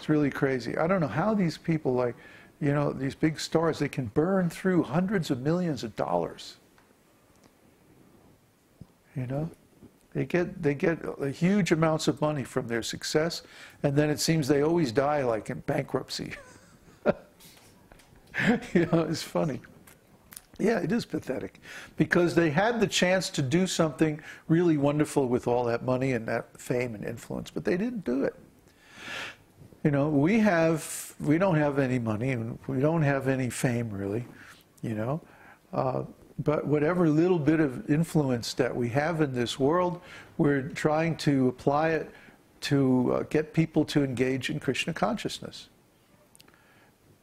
It's really crazy. I don't know how these people, like, you know, these big stars, they can burn through hundreds of millions of dollars. You know? They get huge amounts of money from their success, and then it seems they always die like in bankruptcy. You know, it's funny. Yeah, it is pathetic, because they had the chance to do something really wonderful with all that money and that fame and influence, but they didn't do it. You know, we don't have any money, and we don't have any fame, really, you know. But whatever little bit of influence that we have in this world, we're trying to apply it to get people to engage in Krishna consciousness.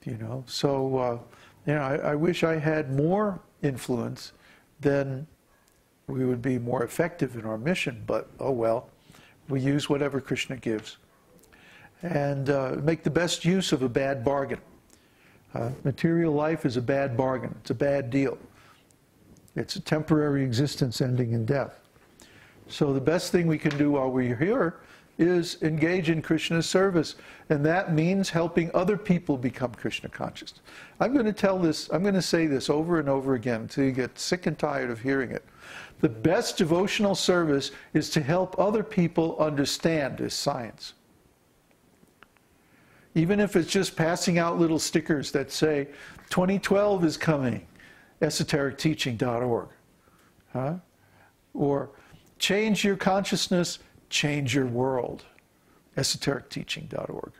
You know, so you know, I wish I had more influence, then we would be more effective in our mission. But oh well, we use whatever Krishna gives, and make the best use of a bad bargain. Material life is a bad bargain. It's a bad deal. It's a temporary existence ending in death. So the best thing we can do while we're here is engage in Krishna's service. And that means helping other people become Krishna conscious. I'm going to say this over and over again until you get sick and tired of hearing it. The best devotional service is to help other people understand this science. Even if it's just passing out little stickers that say, 2012 is coming. esotericteaching.org. Or change your consciousness, change your world. esotericteaching.org.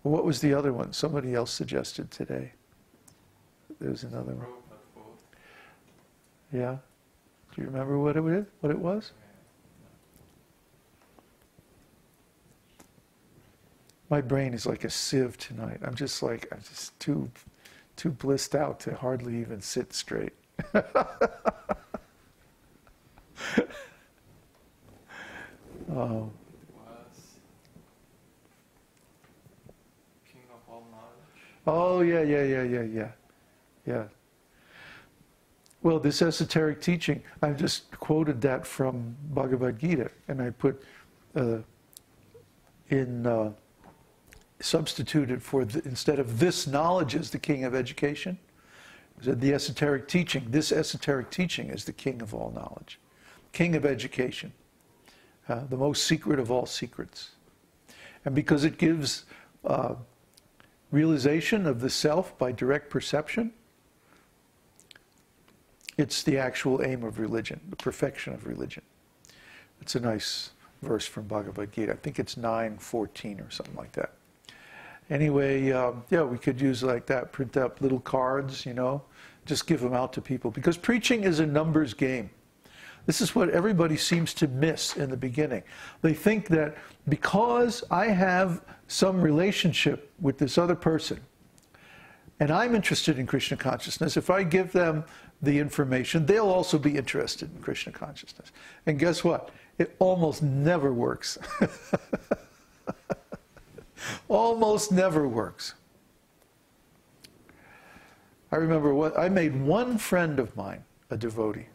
What was the other one? Somebody else suggested today. There's another one. Yeah? Do you remember what it was? My brain is like a sieve tonight. I'm just too blissed out to hardly even sit straight. Oh. King of all knowledge. Oh, yeah. Well, this esoteric teaching, I just quoted that from Bhagavad-gītā, and I put substituted for instead of this knowledge is the king of education, the esoteric teaching. This esoteric teaching is the king of all knowledge, king of education, the most secret of all secrets. And because it gives realization of the self by direct perception, it's the actual aim of religion, the perfection of religion. It's a nice verse from Bhagavad-gītā. I think it's 9:14 or something like that. Anyway, yeah, we could use like that, print up little cards, you know, just give them out to people. Because preaching is a numbers game. This is what everybody seems to miss in the beginning. They think that because I have some relationship with this other person, and I'm interested in Krishna consciousness, if I give them the information, they'll also be interested in Krishna consciousness. And guess what? It almost never works. Almost never works. I remember I made one friend of mine a devotee.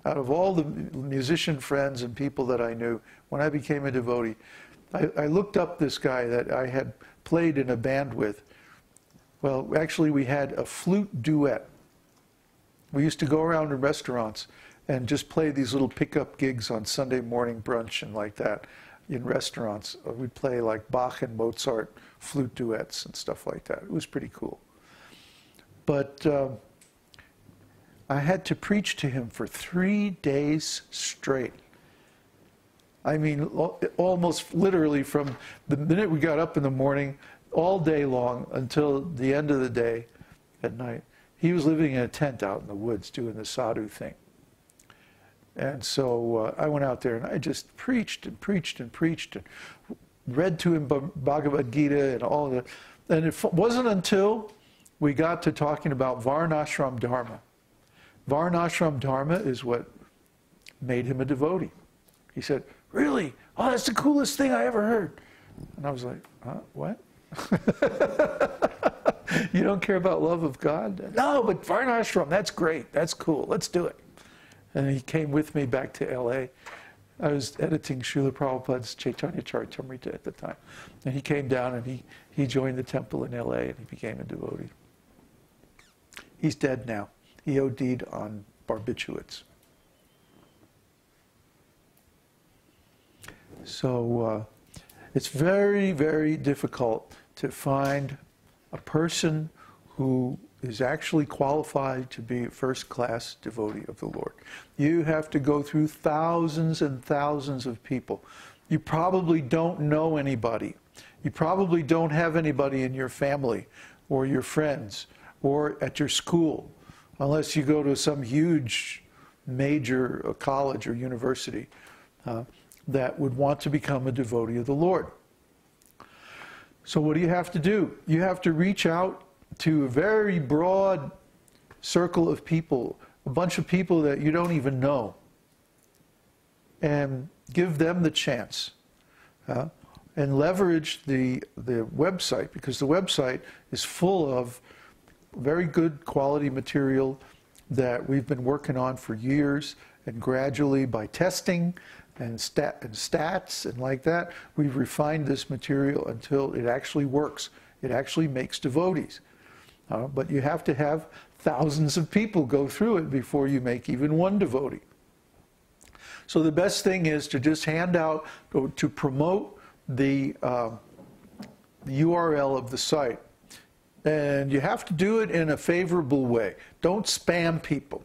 Out of all the musician friends and people that I knew, when I became a devotee, I looked up this guy that I had played in a band with. Well, actually we had a flute duet. We used to go around in restaurants and just play these little pickup gigs on Sunday morning brunch and like that. In restaurants, we'd play like Bach and Mozart flute duets and stuff like that. It was pretty cool. But I had to preach to him for 3 days straight. I mean, almost literally from the minute we got up in the morning, all day long until the end of the day at night. He was living in a tent out in the woods doing the sadhu thing. And so I went out there and I just preached and preached and preached and read to him Bhagavad-gītā and all that. And it wasn't until we got to talking about Varnashram Dharma. Varnashram Dharma is what made him a devotee. He said, "Really? Oh, that's the coolest thing I ever heard." And I was like, what? You don't care about love of God? No, but Varnashram, that's great. That's cool. Let's do it. And he came with me back to LA. I was editing Srila Prabhupada's Caitanya-caritāmṛta at the time. And he came down and he joined the temple in LA and he became a devotee. He's dead now. He OD'd on barbiturates. So it's very, very difficult to find a person who is actually qualified to be a first-class devotee of the Lord. You have to go through thousands and thousands of people. You probably don't know anybody. You probably don't have anybody in your family or your friends or at your school, unless you go to some huge major college or university that would want to become a devotee of the Lord. So what do you have to do? You have to reach out to a very broad circle of people, a bunch of people that you don't even know, and give them the chance. And leverage the website, because the website is full of very good quality material that we've been working on for years, and gradually by testing and stats and like that, we've refined this material until it actually works. It actually makes devotees. But you have to have thousands of people go through it before you make even one devotee. So the best thing is to just hand out, to promote the URL of the site. And you have to do it in a favorable way. Don't spam people.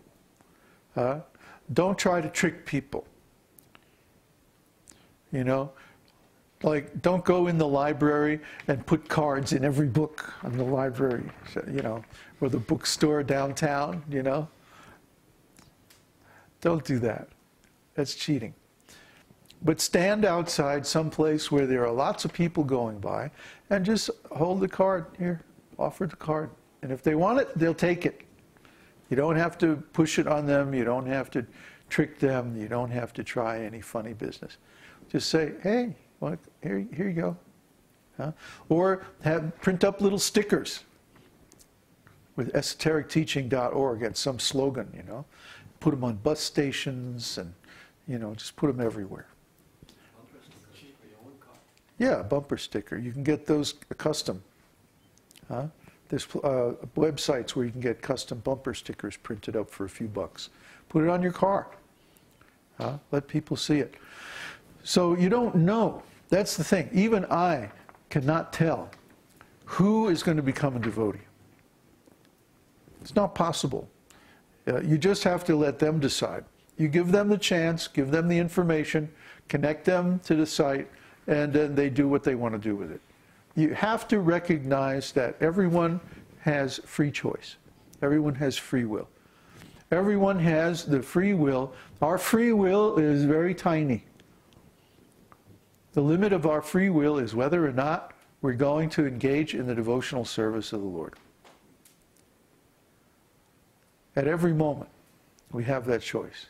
Don't try to trick people. You know, like, don't go in the library and put cards in every book on the library, you know, or the bookstore downtown, you know. Don't do that. That's cheating. But stand outside someplace where there are lots of people going by and just hold the card. Here, offer the card. And if they want it, they'll take it. You don't have to push it on them. You don't have to trick them. You don't have to try any funny business. Just say, hey, here you go. Or print up little stickers with esotericteaching.org and some slogan, you know. Put them on bus stations and, you know, just put them everywhere. Yeah, a bumper sticker. You can get those custom. There's websites where you can get custom bumper stickers printed up for a few bucks. Put it on your car. Let people see it. So you don't know. That's the thing. Even I cannot tell who is going to become a devotee. It's not possible. You just have to let them decide. You give them the chance, give them the information, connect them to the site, and then they do what they want to do with it. You have to recognize that everyone has free choice. Everyone has free will. Everyone has the free will. Our free will is very tiny. The limit of our free will is whether or not we're going to engage in the devotional service of the Lord. At every moment, we have that choice.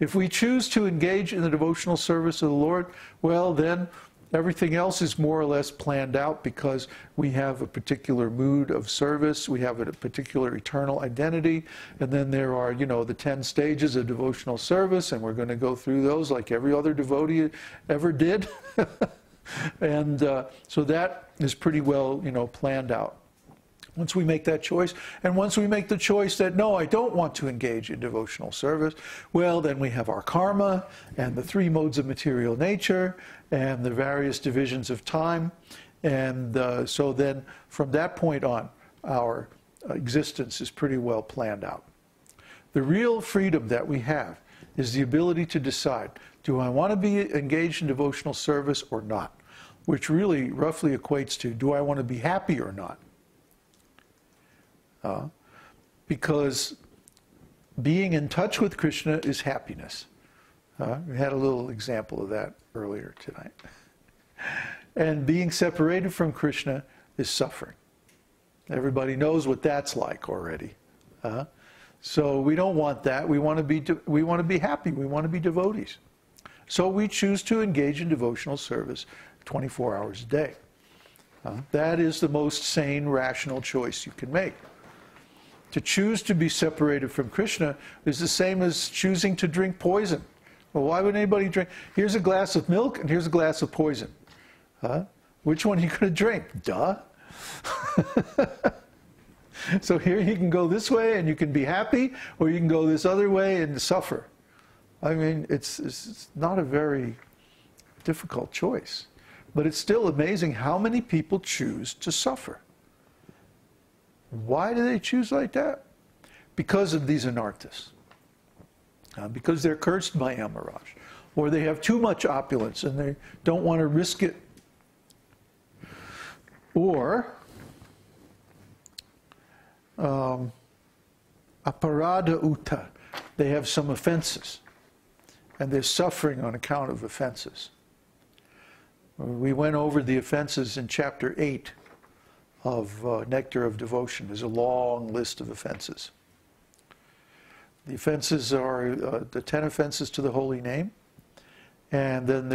If we choose to engage in the devotional service of the Lord, well, then everything else is more or less planned out because we have a particular mood of service, we have a particular eternal identity, and then there are, you know, the 10 stages of devotional service, and we're going to go through those like every other devotee ever did. And so that is pretty well, you know, planned out. Once we make that choice, and once we make the choice that, no, I don't want to engage in devotional service, well, then we have our karma, and the 3 modes of material nature, and the various divisions of time. And so then, from that point on, our existence is pretty well planned out. The real freedom that we have is the ability to decide, do I want to be engaged in devotional service or not? Which really roughly equates to, do I want to be happy or not? Because being in touch with Kṛṣṇa is happiness. We had a little example of that earlier tonight. And being separated from Kṛṣṇa is suffering. Everybody knows what that's like already. So we don't want that. We want to be happy. We want to be devotees. So we choose to engage in devotional service 24 hours a day. That is the most sane, rational choice you can make. To choose to be separated from Kṛṣṇa is the same as choosing to drink poison Well, why would anybody drink? Here's a glass of milk and here's a glass of poison. Huh? Which one are you going to drink? Duh. So here you can go this way and you can be happy, or you can go this other way and suffer. I mean, it's not a very difficult choice. But it's still amazing how many people choose to suffer. Why do they choose like that? Because of these anarthas. Because they're cursed by Yamaraj. Or they have too much opulence and they don't want to risk it. Or aparādha-uttha. They have some offenses. And they're suffering on account of offenses. We went over the offenses in chapter 8 of Nectar of Devotion. There's a long list of offenses. The offenses are the 10 offenses to the holy name, and then